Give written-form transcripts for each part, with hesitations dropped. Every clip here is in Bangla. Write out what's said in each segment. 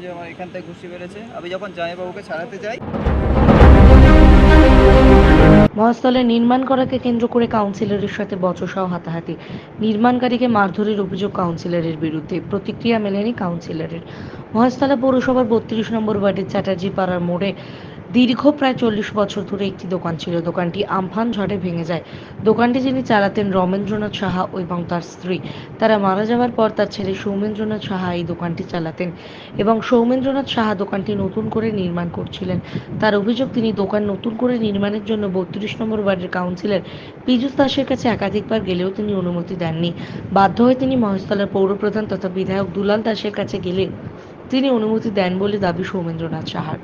যে আমার এখান থেকে ঘুষি বেড়েছে। আমি যখন জামাইবাবুকে ছাড়াতে যাই, মহাস্থলে নির্মাণ করাকে কেন্দ্র করে কাউন্সিলরের সাথে বচসাও হাতাহাতি, নির্মাণকারীকে মারধরের অভিযোগ কাউন্সিলরের বিরুদ্ধে, প্রতিক্রিয়া মেলেনি কাউন্সিলরের। মহাস্থলে পৌরসভার ৩২ নম্বর ওয়ার্ডের চ্যাটার্জি পাড়ার মোড়ে দীর্ঘ প্রায় ৪০ বছর ধরে একটি দোকান ছিল। দোকানটি আমফান ঝড়ে ভেঙে যায়। দোকানটি যিনি চালাতেন রমেন্দ্রনাথ সাহা এবং তার স্ত্রী, তারা মারা যাওয়ার পর তার ছেলে সৌমেন্দ্রনাথ সাহা এই দোকানটি চালাতেন এবং সৌমেন্দ্রনাথ সাহা দোকানটি নতুন করে নির্মাণ করছিলেন। তার অভিযোগ, তিনি দোকান নতুন করে নির্মাণের জন্য ৩২ নম্বর ওয়ার্ডের কাউন্সিলর পীযূষ দাসের কাছে একাধিকবার গেলেও তিনি অনুমতি দেননি। বাধ্য হয়ে তিনি মহেশতলার পৌরপ্রধান তথা বিধায়ক দুলাল দাসের কাছে গেলে তিনি অনুমতি দেন বলে দাবি সৌমেন্দ্রনাথ সাহার।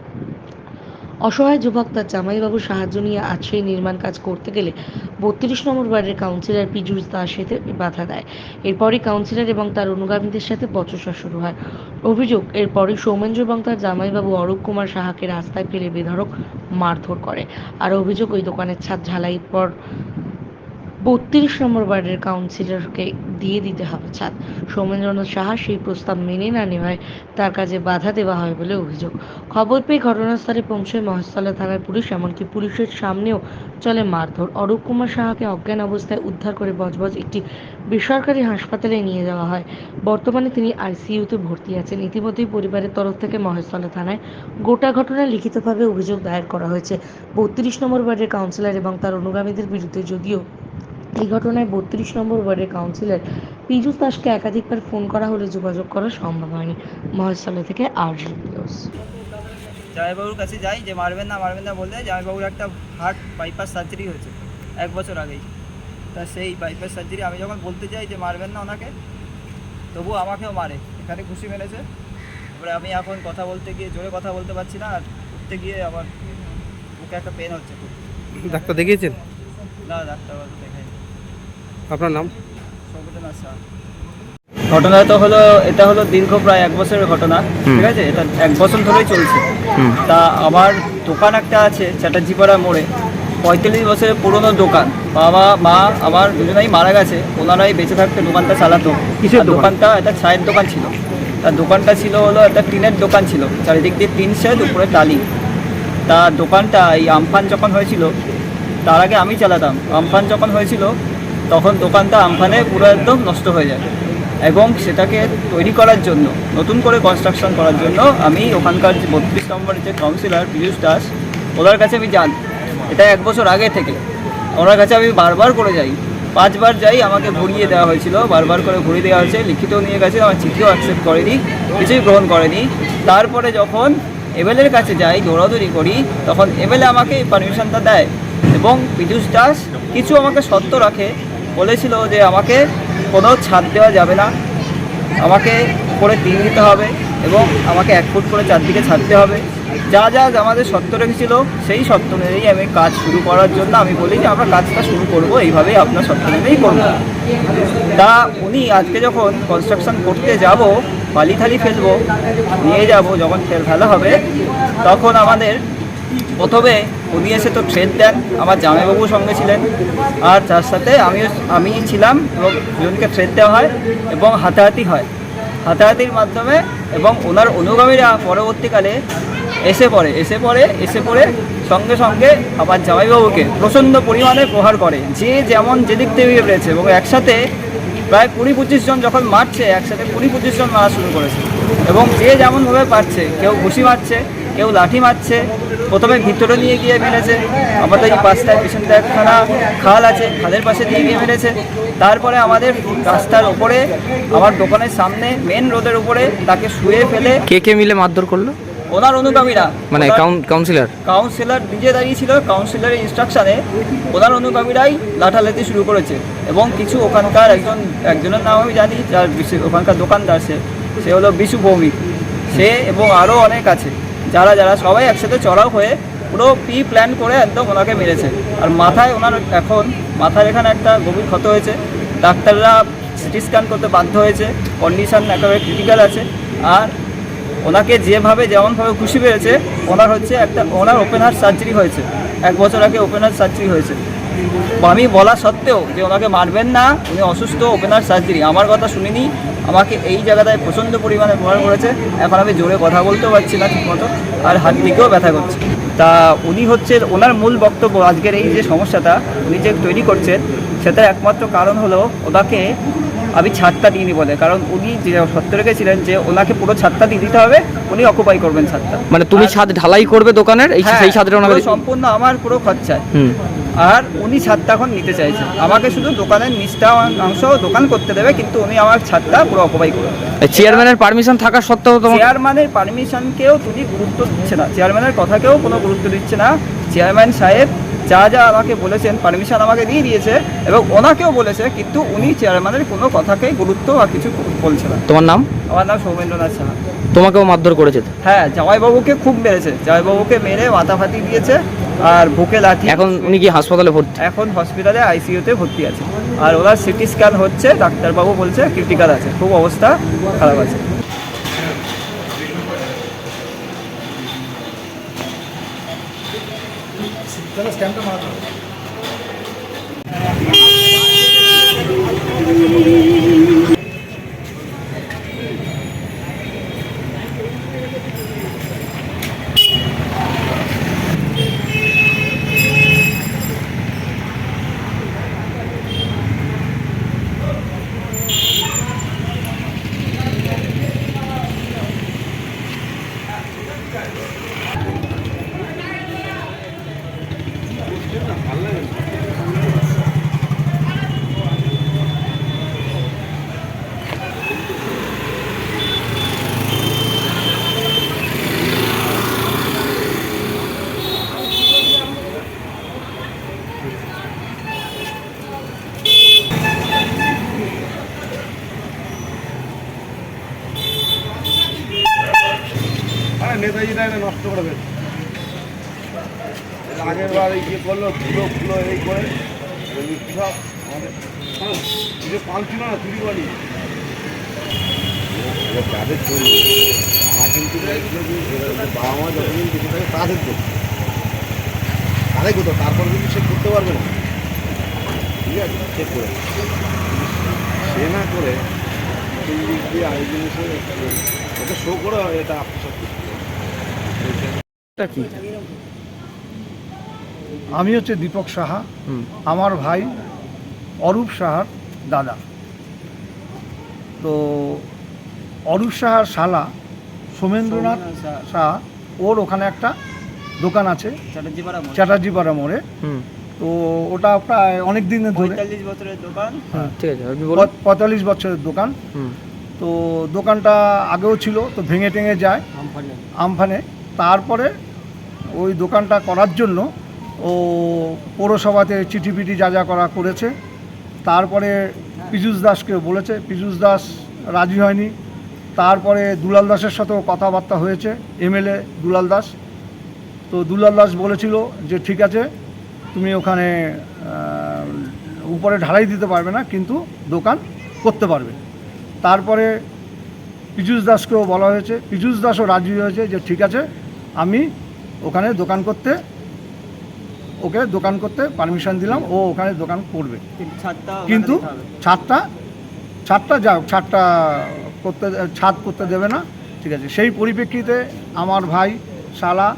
অসহায় যুবক তার জামাইবাবুর সাহায্য নিয়ে আজ সেই নির্মাণ কাজ করতে গেলে ৩২ নম্বর ওয়ার্ডের কাউন্সিলর পীযূষ দাস এতে বাধা দেয়। এরপরই কাউন্সিলর এবং তার অনুগামীদের সাথে বচসা শুরু হয়। অভিযোগ, এরপরই সৌমেন্দ্র এবং তার জামাইবাবু অরূপ কুমার সাহাকে রাস্তায় ফেলে বেধড়ক মারধর করে। আর অভিযোগ, ওই দোকানের ছাদ ঢালাইয়ের পর ৩২ নম্বর ওয়ার্ডের কাউন্সিলরকে দিয়ে দিতে হবে ছাদ। সৌমেন্দ্রনাথ সাহা সেই প্রস্তাব মেনে না নেওয়ায় তার কাজে বাধা দেওয়া হয় বলে অভিযোগ। খবর পেয়ে ঘটনাস্থলে পৌঁছয় মহেশতলা থানার পুলিশ, এমনকি পুলিশের সামনেও চলে মারধর। অরূপ কুমার সাহাকে অজ্ঞান অবস্থায় উদ্ধার করে বজবজ একটি বেসরকারি হাসপাতালে নিয়ে যাওয়া হয়। বর্তমানে তিনি আইসিইউতে ভর্তি আছেন। ইতিমধ্যেই পরিবারের তরফ থেকে মহেশতলা থানায় গোটা ঘটনায় লিখিতভাবে অভিযোগ দায়ের করা হয়েছে ৩২ নম্বর ওয়ার্ডের কাউন্সিলর এবং তার অনুগামীদের বিরুদ্ধে। যদিও এই ঘটনায় ৩২ নম্বর ওয়ার্ডের কাউন্সিলর পীযূষ দাসকে একাধিকবার ফোন করা হলে যোগাযোগ করা সম্ভব হয়নি। মহেশতলা থেকে আরজি নিউজ। জামাইবাবুর কাছে যাই যে মারবেন না বললে, জামাইবাবুর একটা হার্ট বাইপাস সার্জারি হয়েছে 1 বছর আগেই। তা সেই বাইপাস সার্জারি আমি যখন বলতে যাই যে মারবেন না ওনাকে, তবু আমাকেও মারে, এখানে ঘুষি মেরেছে। তারপরে আমি এখন কথা বলতে গিয়ে জোরে কথা বলতে পারছি না, আর উঠতে গিয়ে আমার বুকে একটা পেন হচ্ছে খুব। ডাক্তার দেখিয়েছেন? না, ডাক্তার দেখাইনি। আপনার নাম? সৌমেন্দ্রনাথ সাহা। ঘটনা তো হলো, এটা হলো দীর্ঘ প্রায় 1 বছরের ঘটনা, ঠিক আছে? এটা 1 বছর ধরেই চলছে। তা আমার দোকান একটা আছে চ্যাটার্জিপাড়া মোড়ে, 45 বছরের পুরনো দোকান। বাবা মা আমার দুজনেই মারা গেছে, ওনারাই বেঁচে থাকতে দোকানটা চালাতো। কিসের দোকান? দোকানটা একটা চায়ের দোকান ছিল। তার দোকানটা ছিল হলো একটা টিনের দোকান ছিল, চারিদিক দিয়ে 3 শেড, উপরে টালি। তা দোকানটা এই আমফান যখন হয়েছিল, তার আগে আমি চালাতাম। আমফান যখন হয়েছিল তখন দোকানটা আমফানে পুরো একদম নষ্ট হয়ে যায়, এবং সেটাকে তৈরি করার জন্য, নতুন করে কনস্ট্রাকশন করার জন্য আমি ওখানকার যে 32 নম্বরের যে কাউন্সিলর পীযূষ দাস, ওনার কাছে আমি যান। এটা 1 বছর আগে থেকে ওনার কাছে আমি বারবার করে যাই, 5 বার যাই। আমাকে ঘুরিয়ে দেওয়া হয়েছিল, বারবার করে ঘুরিয়ে দেওয়া হয়েছে, লিখিতও নিয়ে গেছে, আমার চিঠিও অ্যাকসেপ্ট করেনি, কিছুই গ্রহণ করেনি। তারপরে যখন এমএলএর কাছে যাই, দৌড়াদৌড়ি করি, তখন এমএলএ আমাকে এই পারমিশনটা দেয়, এবং পীযূষ দাস কিছু আমাকে শর্ত রাখে। বলেছিল যে আমাকে কোনো ছাদ দেওয়া যাবে না, আমাকে উপরে টিন দিতে হবে, এবং আমাকে 1 ফুট করে চারদিকে ছাড়তে হবে। যা আমাদের শর্ত রেখেছিল, সেই শর্ত মেনেই আমি কাজ শুরু করার জন্য আমি বলি যে আমরা কাজটা শুরু করব, এইভাবেই আপনার শর্ত মেনেই করব। তা উনি আজকে যখন কনস্ট্রাকশন করতে যাব, বালি থালি ফেলবো, নিয়ে যাব, যখন ফেলা হবে, তখন আমাদের প্রথমে উনি এসে তো ট্রেড দেন, আমার জামাইবাবুর সঙ্গে ছিলেন, আর তার সাথে আমি ছিলাম, এবং দুজনকে ট্রেড দেওয়া হয় এবং হাতাহাতি হয়। হাতাহাতির মাধ্যমে এবং ওনার অনুগামীরা পরবর্তীকালে এসে পড়ে সঙ্গে সঙ্গে আমার জামাইবাবুকে প্রচণ্ড পরিমাণে প্রহার করে, যে যেমন যেদিক থেকে পেরেছে, এবং একসাথে প্রায় 20-25 জন যখন মারছে, একসাথে 20-25 জন মারা শুরু করেছে, এবং যে যেমনভাবে পারছে, কেউ ঘুষি মারছে, কেউ লাঠি মারছে। প্রথমে ভিতরে নিয়ে গিয়ে মেরেছে, আমাদের এই পাশটায় পিছনটা একখানা খাল আছে, খালের পাশে দিয়ে গিয়ে মেরেছে। তারপরে আমাদের রাস্তার ওপরে, আমার দোকানের সামনে মেন রোডের উপরে তাকে শুয়ে ফেলে। কে মিলে মারধর করলো? ওনার অনুগামীরা, মানে কাউন্সিলর নিজে দাঁড়িয়েছিল, কাউন্সিলরের ইনস্ট্রাকশানে ওনার অনুগামীরাই লাঠালাঠি শুরু করেছে। এবং কিছু ওখানকার একজনের নাম আমি জানি, যার ওখানকার দোকানদার, সে হলো বিশু ভৌমিক, সে এবং আরও অনেক আছে, যারা সবাই একসাথে চড়াও হয়ে পুরো প্ল্যান করে একদম ওনাকে মেরেছে। আর মাথার এখানে একটা গভীর ক্ষত হয়েছে, ডাক্তাররা সিটি স্ক্যান করতে বাধ্য হয়েছে, কন্ডিশন একেবারে ক্রিটিক্যাল আছে। আর ওনাকে যেমনভাবে খুশি পেয়েছে, ওনার ওপেন হার্ট সার্জারি হয়েছে, 1 বছর আগে ওপেন হার্ট সার্জারি হয়েছে। আমি বলা সত্ত্বেও যে ওনাকে মারবেন না, উনি অসুস্থ, ওপেন হার্ট সার্জারি, আমার কথা শুনিনি। আমাকে এই জায়গাটায় প্রচণ্ড পরিমাণে ব্যবহার করেছে। এখন আমি জোরে কথা বলতেও পারছি না ঠিকমতো, আর হাত দিকেও ব্যথা করছে। তা উনি হচ্ছে, ওনার মূল বক্তব্য আজকের এই যে সমস্যাটা উনি যে তৈরি করছেন, সেটার একমাত্র কারণ হলো ওনাকে আমি ছাদটা দিইনি বলে। কারণ উনি যে সত্য রেখেছিলেন যে ওনাকে পুরো ছাদটা দিয়ে দিতে হবে, উনি অকুপাই করবেন ছাদটা। মানে তুমি ছাদ ঢালাই করবে দোকানের, এই হ্যাঁ, সেই ছাদটা ওনাকে পুরো সম্পূর্ণ আমার পুরো খরচায়। হুম। আর উনি ছাদটা এখন নিতে চাইছেন, আমাকে শুধু দোকানের নিচটা অংশ দোকান করতে দেবে, কিন্তু উনি আমার ছাদটা পুরো অকুপাই করবে। চেয়ারম্যানের পারমিশন থাকা সত্ত্বেও তোমার চেয়ারম্যানের পারমিশনকেও তুমি গুরুত্ব দিচ্ছে না, চেয়ারম্যানের কথাকেও কোনো গুরুত্ব দিচ্ছে না। চেয়ারম্যান সাহেব যা যা আমাকে বলেছেন, পারমিশন আমাকে দিয়ে দিয়েছে এবং ওনাকেও বলেছে, কিন্তু উনি চেয়ারম্যানের কোনো কথাকেই গুরুত্ব বা কিছু বলছে না। তোমার নাম? আমার নাম সৌমেন্দ্রনাথ সাহা। তোমাকেও মারধর করেছে? হ্যাঁ, জামাইবাবুকে খুব মেরেছে, জামাইবাবুকে মেরে মাথা ফাটিয়ে দিয়েছে আর বুকে লাঠি। এখন উনি কি হাসপাতালে ভর্তি? এখন হসপিটালে আইসিইউতে ভর্তি আছে, আর ওনার সিটি স্ক্যান হচ্ছে, ডাক্তারবাবু বলছে ক্রিটিক্যাল আছে, খুব অবস্থা খারাপ আছে। নেতাজিটা নষ্ট করে ফেলছে। আগের বার এই ইয়ে করলো, ফুলো এই করে সব আমাদের পাল ছিল না, চুরি করি তাদের চুরি। আমার কিন্তু বাবা মা যতদিন কিছু থাকে তাদের তো তারাই কোথাও, তারপর কিন্তু সে করতে পারবে না। ঠিক আছে, সে করে সে না করে তিন দিক দিয়ে আরেক জিনিসে ওকে শো করে এটা আপনি সব কি? আমি হচ্ছে দীপক সাহা, আমার ভাই অরূপ সাহার দাদা। তো অরূপ সাহার শালা সোমেন্দ্রনাথ সাহা, ওর ওখানে একটা দোকান আছে চ্যাটার্জিপাড়া মোড়ে। তো ওটা প্রায় অনেক দিনের ধরে, 45 বছরের দোকান। ঠিক আছে, আপনি বলুন। 45 বছরের দোকান। তো দোকানটা আগেও ছিল, তো ভেঙে টেঙে যায় আমফানে। তারপরে ওই দোকানটা করার জন্য ও পৌরসভাতে চিঠিপিটি যা যা করেছে। তারপরে পীযূষ দাসকে বলেছে, পীযূষ দাস রাজি হয়নি। তারপরে দুলাল দাসের সাথেও কথাবার্তা হয়েছে, এমএলএ দুলাল দাস। তো দুলাল দাস বলেছিল যে ঠিক আছে, তুমি ওখানে উপরে ঢালাই দিতে পারবে না, কিন্তু দোকান করতে পারবে। তারপরে পীযূষ দাসকেও বলা হয়েছে, পীযূষ দাসও রাজি হয়েছে যে ঠিক আছে, আমি ওখানে দোকান করতে পারমিশন দিলাম, ও ওখানে দোকান করবে। কিন্তু ছাদটা ছাদ করতে দেবে না। ঠিক আছে, সেই পরিপ্রেক্ষিতে আমার ভাই শালা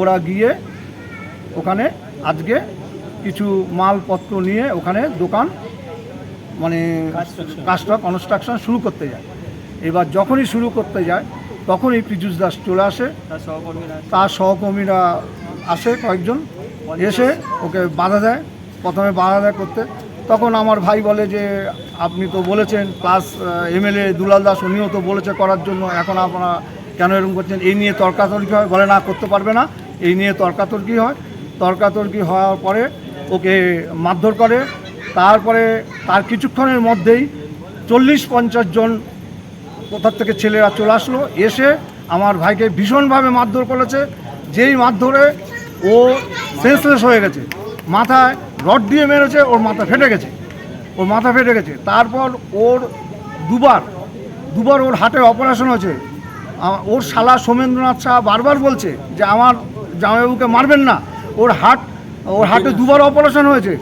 ওরা গিয়ে ওখানে আজকে কিছু মালপত্র নিয়ে ওখানে দোকান মানে কনস্ট্রাকশন শুরু করতে যায়। এবার যখনই শুরু করতে যায় তখনই পীযূষ দাস চলে আসে, তার সহকর্মীরা আসে কয়েকজন, এসে ওকে বাধা দেয়। প্রথমে বাধা দেয় করতে, তখন আমার ভাই বলে যে আপনি তো বলেছেন, প্লাস এমএলএ দুলাল দাস উনিও তো বলেছে করার জন্য, এখন আপনারা কেন এরকম করছেন? এই নিয়ে তর্কাতর্কি হয়, বলে না করতে পারবে না, এই নিয়ে তর্কাতর্কি হয়। তর্কাতর্কি হওয়ার পরে ওকে মারধর করে। তারপরে তার কিছুক্ষণের মধ্যেই 40-50 জন কোথার থেকে ছেলেরা চলে আসলো, এসে আমার ভাইকে ভীষণভাবে মারধর করেছে। যেই মারধরে ও সেন্সলেস হয়ে গেছে, মাথায় রড দিয়ে মেরেছে, ওর মাথা ফেটে গেছে। তারপর ওর দুবার ওর হাটে অপারেশন হয়েছে। ওর শালা সোমেন্দ্রনাথ সাহা বারবার বলছে যে আমার জামাইবাবুকে মারবেন না। ওর হাটে দুবার অপারেশন হয়েছে,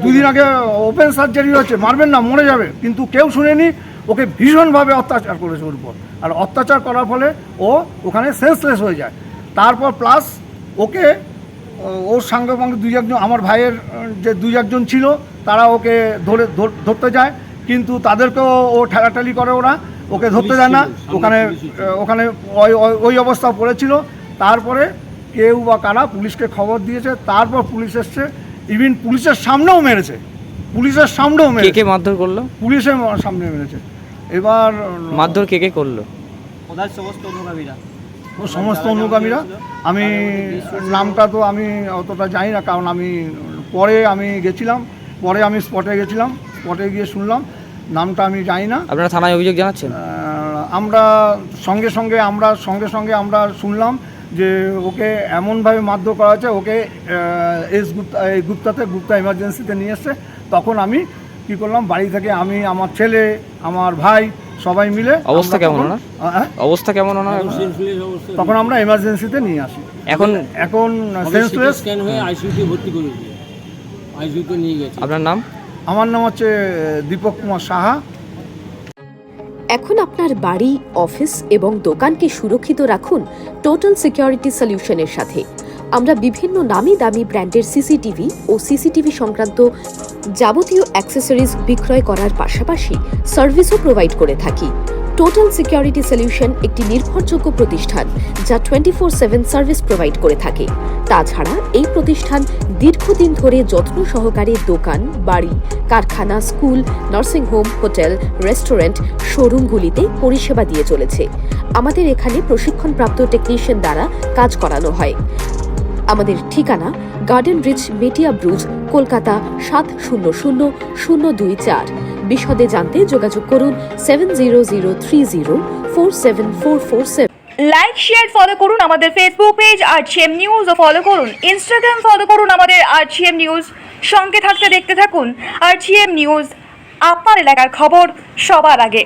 2 দিন আগে ওপেন সার্জারি হয়েছে, মারবেন না, মরে যাবে। কিন্তু কেউ শুনেনি। ওকে ভীষণভাবে অত্যাচার করেছে ওর উপর। আর অত্যাচার করার ফলে ও ওখানে সেন্সলেস হয়ে যায়। তারপর প্লাস ওকে ওর সঙ্গে দুই একজন আমার ভাইয়ের যে দুই একজন ছিল তারা ওকে ধরতে যায়, কিন্তু তাদেরকেও ও ঠেলাঠালি করে, ওরা ওকে ধরতে যায় না। ওখানে ওই অবস্থা পড়েছিল। তারপরে কেউ বা কারা পুলিশকে খবর দিয়েছে, তারপর পুলিশ এসছে, ইভিন পুলিশের সামনেও মেরেছে, কে মারধর করলো? পুলিশের সামনে মেরেছে। এবার মারধর কে করলো? ওদের সমস্ত অনুগামীরা, অনুগামীরা। আমি নামটা তো আমি অতটা জানি না, কারণ পরে আমি স্পটে গেছিলাম, স্পটে গিয়ে শুনলাম, নামটা আমি জানি না। আপনারা থানায় অভিযোগ জানাচ্ছেন? আমরা সঙ্গে সঙ্গে আমরা শুনলাম যে ওকে এমনভাবে মারধর করা হয়েছে, ওকে গুপ্তা এমার্জেন্সিতে নিয়ে এসছে। তখন আমি কি করলাম, বাড়ি থেকে আমি, আমার ছেলে, আমার ভাই সবাই মিলে। অবস্থা কেমন ওনার? তখন আমরা এমার্জেন্সিতে নিয়ে আসি। এখন সেন্সলেস হয়ে আইসিইউতে ভর্তি করেছে, আইসিইউতে নিয়ে গেছে। আপনার নাম? আমার নাম হচ্ছে দীপক কুমার সাহা। এখন আপনার বাড়ি, অফিস এবং দোকানকে সুরক্ষিত রাখুন টোটাল সিকিউরিটি সলিউশনের সাথে। আমরা বিভিন্ন নামি দামি ব্র্যান্ডের সিসিটিভি ও সিসিটিভি সংক্রান্ত যাবতীয় অ্যাক্সেসরিজ বিক্রয় করার পাশাপাশি সার্ভিসও প্রোভাইড করে থাকি। টোটাল সিকিউরিটি সলিউশন একটি নির্ভরযোগ্য প্রতিষ্ঠান যা 24/7 সার্ভিস প্রোভাইড করে থাকে। তাছাড়া এই প্রতিষ্ঠান দীর্ঘদিন ধরে যত্ন সহকারে দোকান, বাড়ি, কারখানা, স্কুল, নার্সিংহোম, হোটেল, রেস্টুরেন্ট, শোরুমগুলিতে পরিষেবা দিয়ে চলেছে। আমাদের এখানে প্রশিক্ষণপ্রাপ্ত টেকনিশিয়ান দ্বারা কাজ করানো হয়। আমাদের ঠিকানা গার্ডেন রিচ, মেটিয়া ব্রুজ, কলকাতা 700024। বিশদে জানতে যোগাযোগ করুন 7003047447। লাইক, শেয়ার, ফলো করুন আমাদের ফেসবুক পেজ RGM নিউজ ও ফলো করুন ইনস্টাগ্রাম, ফলো করুন আমাদের RGM নিউজ। সঙ্গে থাকতে দেখতে থাকুন RGM নিউজ, আপনার এলাকার খবর সবার আগে।